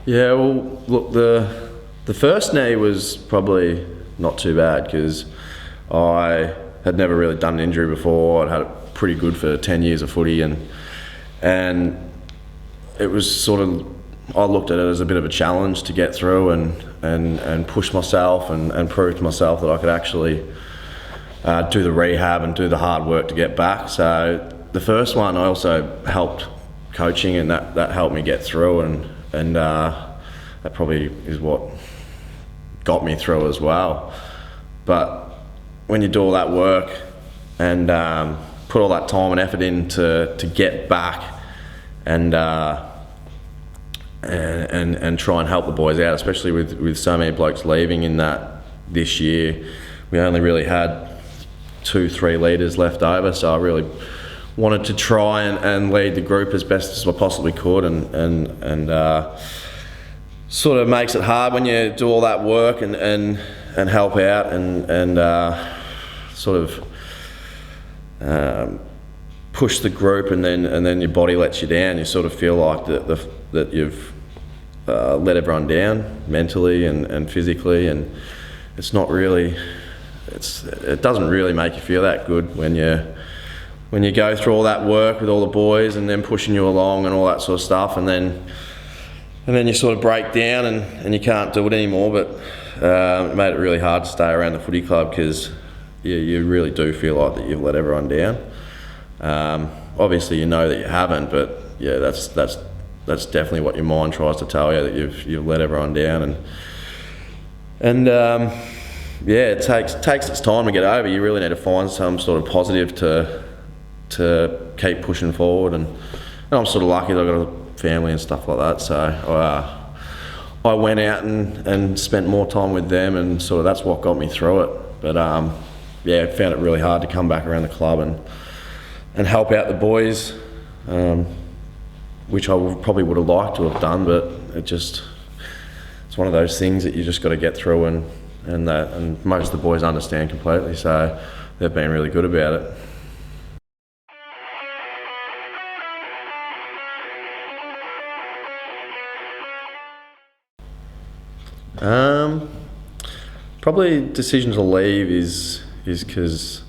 Yeah, well, look, the first knee was probably not too bad because I had never really done an injury before. I'd had it pretty good for 10 years of footy, and it was sort of, I looked at it as a bit of a challenge to get through and push myself and prove to myself that I could actually do the rehab and do the hard work to get back. So the first one I also helped coaching, and that helped me get through, and that probably is what got me through as well. But when you do all that work and put all that time and effort in to get back and try and help the boys out, especially with so many blokes leaving in that this year, we only really had 2-3 leaders left over, so I really wanted to try and lead the group as best as I possibly could, and sort of makes it hard when you do all that work and help out and sort of push the group, and then your body lets you down. You sort of feel like that you've let everyone down mentally and physically, and it's not really. It doesn't really make you feel that good when you go through all that work with all the boys and then pushing you along and all that sort of stuff, and then you sort of break down and you can't do it anymore. But it made it really hard to stay around the footy club because you really do feel like that you've let everyone down. Obviously you know that you haven't, but yeah, that's definitely what your mind tries to tell you, that you've let everyone down, and yeah, it takes its time to get over. You really need to find some sort of positive to keep pushing forward, and I'm sort of lucky that I've got a family and stuff like that, so I went out and spent more time with them, and sort of that's what got me through it. But yeah, I found it really hard to come back around the club and help out the boys, which I probably would have liked to have done, but it's one of those things that you just got to get through, and most of the boys understand completely, so they've been really good about it. Probably decision to leave is because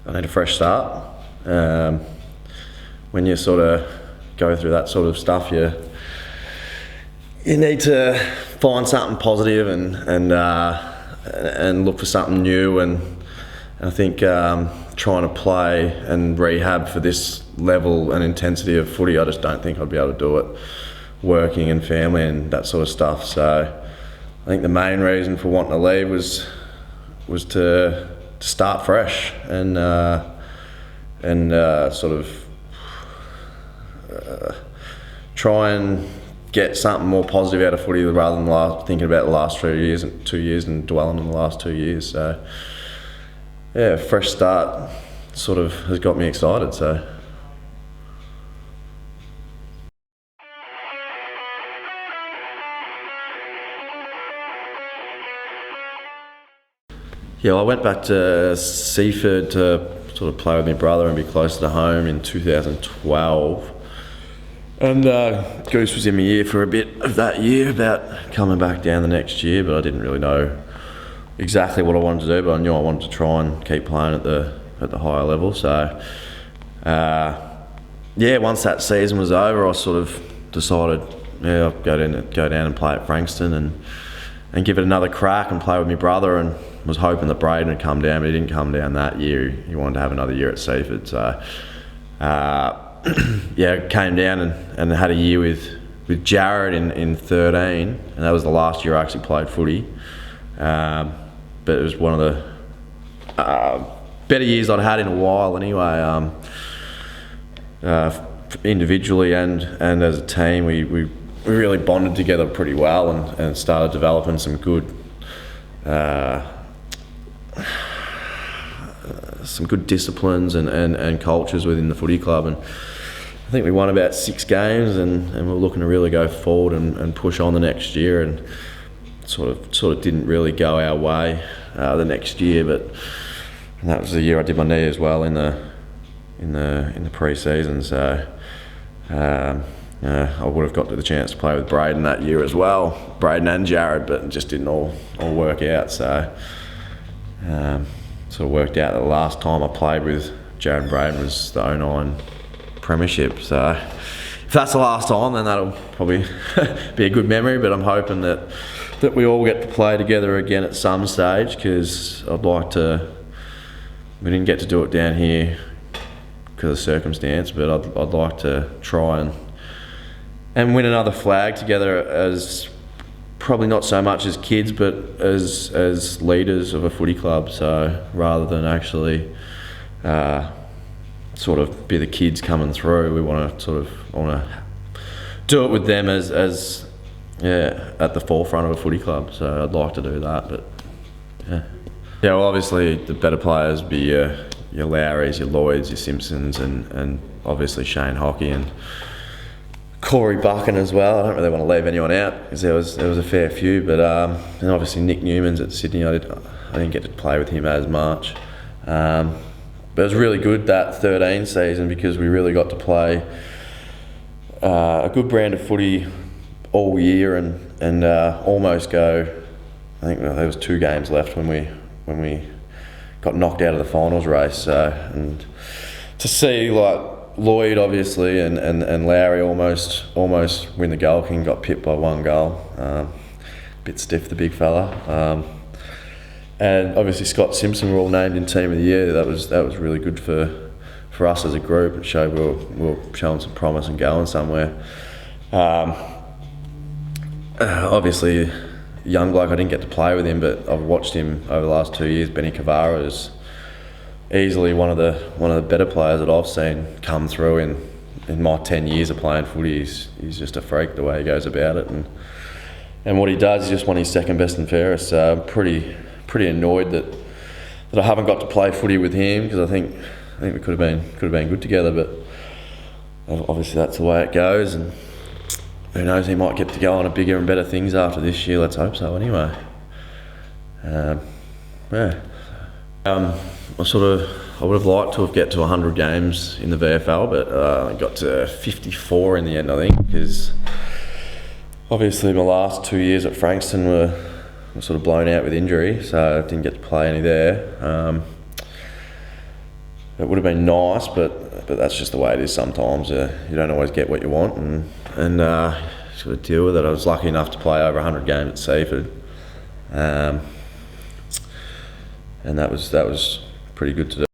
I need a fresh start. When you sort of go through that sort of stuff, you need to find something positive and look for something new, and I think trying to play and rehab for this level and intensity of footy, I just don't think I'd be able to do it, working and family and that sort of stuff. So I think the main reason for wanting to leave was to start fresh and sort of try and get something more positive out of footy rather than thinking about the last 2 years and dwelling on the last 2 years. So yeah, fresh start sort of has got me excited. So. Yeah, I went back to Seaford to sort of play with my brother and be closer to home in 2012. And Goose was in my ear for a bit of that year about coming back down the next year, but I didn't really know exactly what I wanted to do, but I knew I wanted to try and keep playing at the higher level. So yeah, once that season was over, I sort of decided, yeah, I'll go down and play at Frankston and give it another crack and play with my brother, and was hoping that Brayden would come down, but he didn't come down that year. He wanted to have another year at Seaford. So yeah, came down and had a year with Jarrod in 13, and that was the last year I actually played footy. But it was one of the better years I'd had in a while anyway. Individually and as a team, we really bonded together pretty well and started developing some good disciplines and cultures within the footy club, and I think we won about 6 games, and we're looking to really go forward and push on the next year, and sort of didn't really go our way the next year, and that was the year I did my knee as well in the pre-season. So I would have got the chance to play with Brayden that year as well, Brayden and Jarrod, but it just didn't all work out. So sort of worked out that the last time I played with Jarrod and Brayden was the '09 premiership. So if that's the last time, then that'll probably be a good memory. But I'm hoping that we all get to play together again at some stage, because I'd like to. We didn't get to do it down here because of circumstance, but I'd like to try and win another flag together, as probably not so much as kids, but as leaders of a footy club. So rather than actually sort of be the kids coming through, we want to do it with them as at the forefront of a footy club. So I'd like to do that, but yeah. Well, obviously the better players be your Lowrys, your Lloyds, your Simpsons, and obviously Shane Hockey and Corey Buchan as well. I don't really want to leave anyone out, because there was a fair few, but and obviously Nick Newman's at Sydney. I didn't get to play with him as much, but it was really good that 13 season, because we really got to play a good brand of footy all year and almost go. I think there was 2 games left when we got knocked out of the finals race. So, and to see like Lloyd obviously and Lowry almost win the goal king, got pipped by 1 goal. Bit stiff, the big fella. And obviously Scott Simpson were all named in team of the year. That was really good for us as a group. It showed we were showing some promise and going somewhere. Obviously, young bloke, I didn't get to play with him, but I've watched him over the last 2 years. Benny Cavara is easily one of the better players that I've seen come through in my 10 years of playing footy. He's just a freak the way he goes about it, and what he does, he's just won his second best and fairest. So I'm pretty annoyed that I haven't got to play footy with him, because I think we could have been good together. But obviously that's the way it goes, and who knows, he might get to go on to bigger and better things after this year. Let's hope so anyway. Yeah. I would have liked to have get to 100 games in the VFL, but I got to 54 in the end, I think, because obviously my last 2 years at Frankston were sort of blown out with injury, so I didn't get to play any there. It would have been nice, but that's just the way it is sometimes. You don't always get what you want, and sort of deal with it. I was lucky enough to play over 100 games at Seaford, and that was pretty good to do.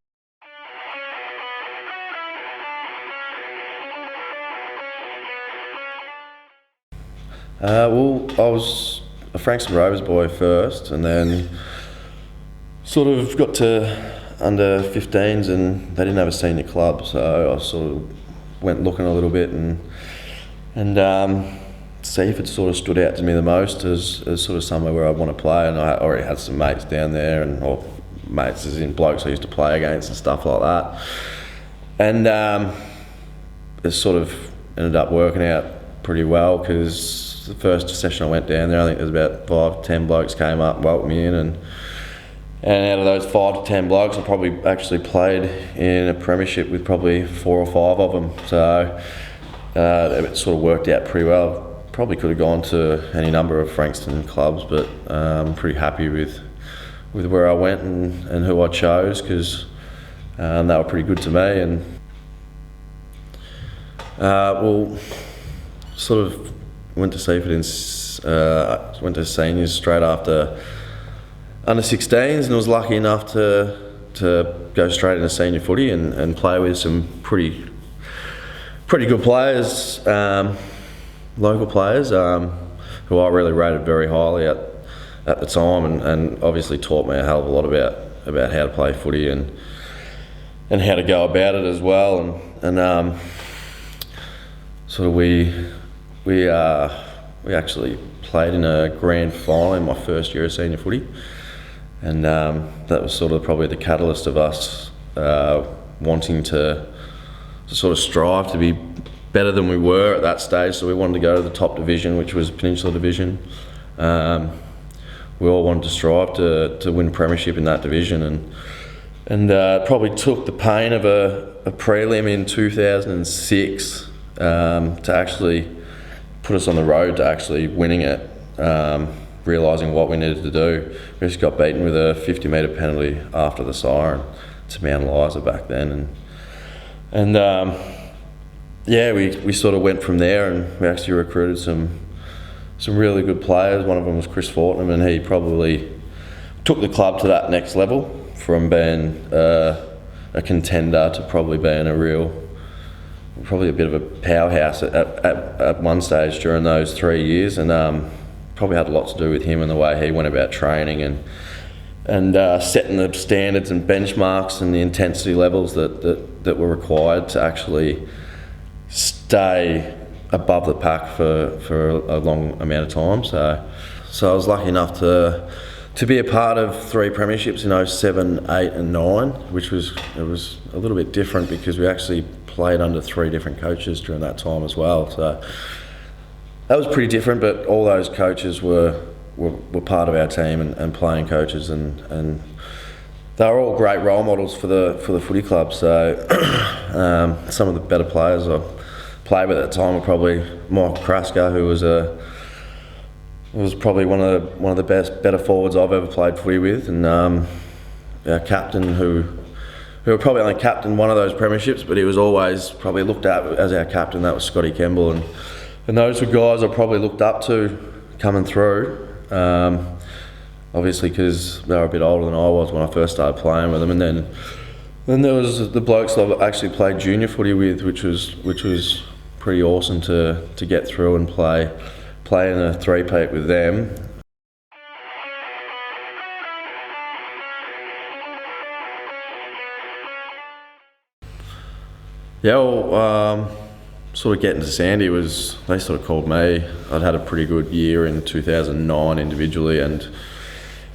Well, I was a Frankston Rovers boy first, and then sort of got to under 15s, and they didn't have a senior club, so I sort of went looking a little bit, and Seaford sort of stood out to me the most as sort of somewhere where I want to play, and I already had some mates down there, or mates as in blokes I used to play against and stuff like that, and it sort of ended up working out pretty well, because the first session I went down there, I think there's about 5 to 10 blokes came up and welcomed me in, and out of those 5 to 10 blokes, I probably actually played in a premiership with probably 4 or 5 of them. So it sort of worked out pretty well. Probably could have gone to any number of Frankston clubs, but I'm pretty happy with where I went and who I chose, because they were pretty good to me. And well, sort of went to Seaford and went to seniors straight after under 16s, and was lucky enough to go straight into senior footy and play with some pretty good players, local players, who I really rated very highly at the time, and obviously taught me a hell of a lot about how to play footy and how to go about it as well. And sort of we actually played in a grand final in my first year of senior footy, and that was sort of probably the catalyst of us wanting to sort of strive to be better than we were at that stage. So we wanted to go to the top division, which was Peninsula division. We all wanted to strive to win premiership in that division, and probably took the pain of a prelim in 2006 to actually put us on the road to actually winning it, realising what we needed to do. We just got beaten with a 50-metre penalty after the siren to Mount Eliza back then, and yeah, we sort of went from there, and we actually recruited some really good players. One of them was Chris Fortnum, and he probably took the club to that next level from being a contender to probably being probably a bit of a powerhouse at one stage during those 3 years, and probably had a lot to do with him and the way he went about training and setting the standards and benchmarks and the intensity levels that were required to actually stay above the pack for a long amount of time. So I was lucky enough to be a part of 3 premierships in 07, 8 and 9, which was a little bit different because we actually played under 3 different coaches during that time as well. So that was pretty different, but all those coaches were part of our team and playing coaches, and they were all great role models for the footy club. So some of the better players I played with at the time were probably Michael Kraska, who was probably one of the better forwards I've ever played footy with, and our captain who probably only captained one of those premierships, but he was always probably looked at as our captain. That was Scotty Kemble, and those were guys I probably looked up to coming through. Obviously, because they were a bit older than I was when I first started playing with them, and then there was the blokes that I actually played junior footy with, which was pretty awesome to get through and play in a 3-peat with them. Yeah, well, sort of getting to Sandy they sort of called me. I'd had a pretty good year in 2009 individually and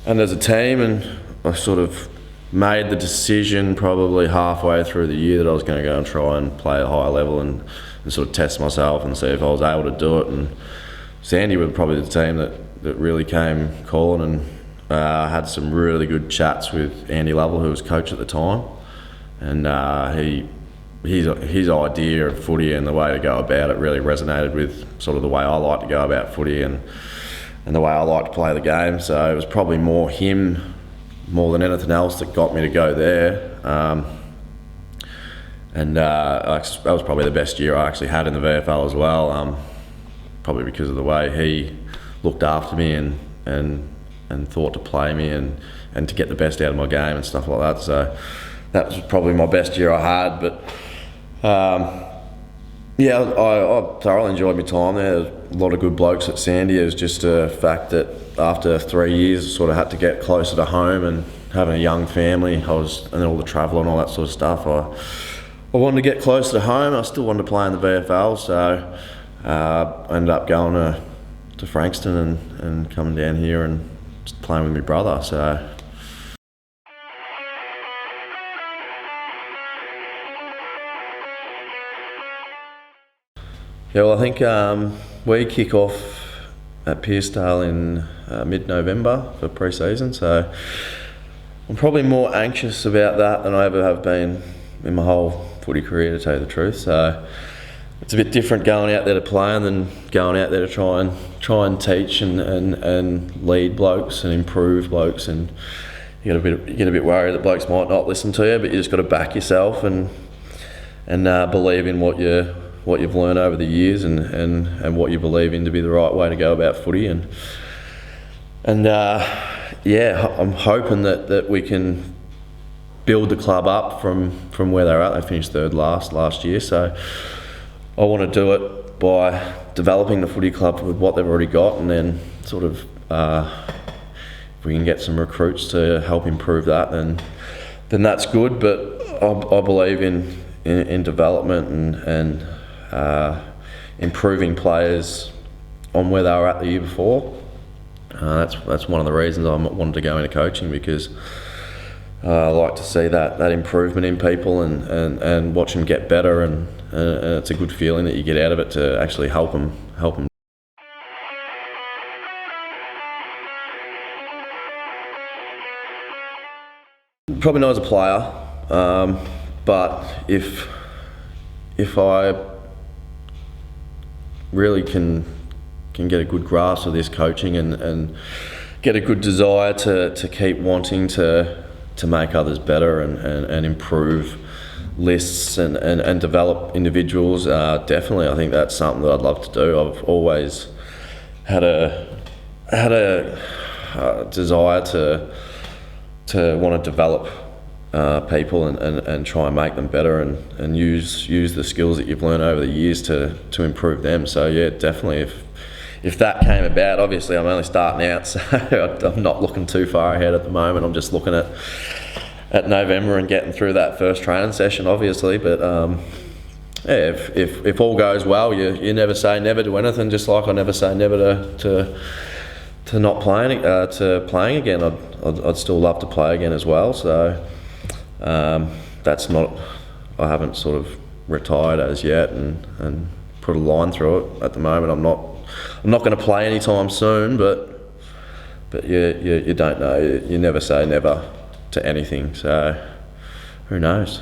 as a team, and I sort of made the decision probably halfway through the year that I was going to go and try and play at a higher level and sort of test myself and see if I was able to do it. And Sandy were probably the team that really came calling, and I had some really good chats with Andy Lovell, who was coach at the time, and his idea of footy and the way to go about it really resonated with sort of the way I like to go about footy and the way I like to play the game. So it was probably more him more than anything else that got me to go there. That was probably the best year I actually had in the VFL as well, probably because of the way he looked after me and thought to play me and to get the best out of my game and stuff like that. So that was probably my best year I had. But yeah, I thoroughly enjoyed my time there. There was a lot of good blokes at Sandy. It was just a fact that after 3 years, I sort of had to get closer to home, and having a young family, and all the travel and all that sort of stuff. I wanted to get closer to home. I still wanted to play in the VFL, so I ended up going to Frankston and coming down here and just playing with my brother. So. Yeah, well, I think we kick off at Pearsdale in mid-November for pre-season, so I'm probably more anxious about that than I ever have been in my whole footy career, to tell you the truth. So it's a bit different going out there to play than going out there to try and teach and lead blokes and improve blokes, and you get a bit worried that blokes might not listen to you, but you just got to back yourself and believe in what you've learned over the years and what you believe in to be the right way to go about footy, and yeah, I'm hoping that we can build the club up from where they're at. They finished third last year, so I want to do it by developing the footy club with what they've already got, and then sort of if we can get some recruits to help improve that, then that's good. But I believe in development and improving players on where they were at the year before. That's one of the reasons I wanted to go into coaching, because I like to see that improvement in people and watch them get better, and it's a good feeling that you get out of it to actually help them. Probably not as a player, but if I really can get a good grasp of this coaching and get a good desire to keep wanting to make others better and improve lists and develop individuals, definitely I think that's something that I'd love to do. I've always had a desire to want to develop people and try and make them better and use the skills that you've learned over the years to improve them. So yeah, definitely if that came about, obviously I'm only starting out, so I'm not looking too far ahead at the moment. I'm just looking at November and getting through that first training session, obviously. But yeah, if all goes well, you never say never to anything. Just like I never say never to not playing to playing again. I'd still love to play again as well. So that's not. I haven't sort of retired as yet and put a line through it at the moment. I'm not going to play anytime soon, but you don't know. You never say never to anything. So who knows?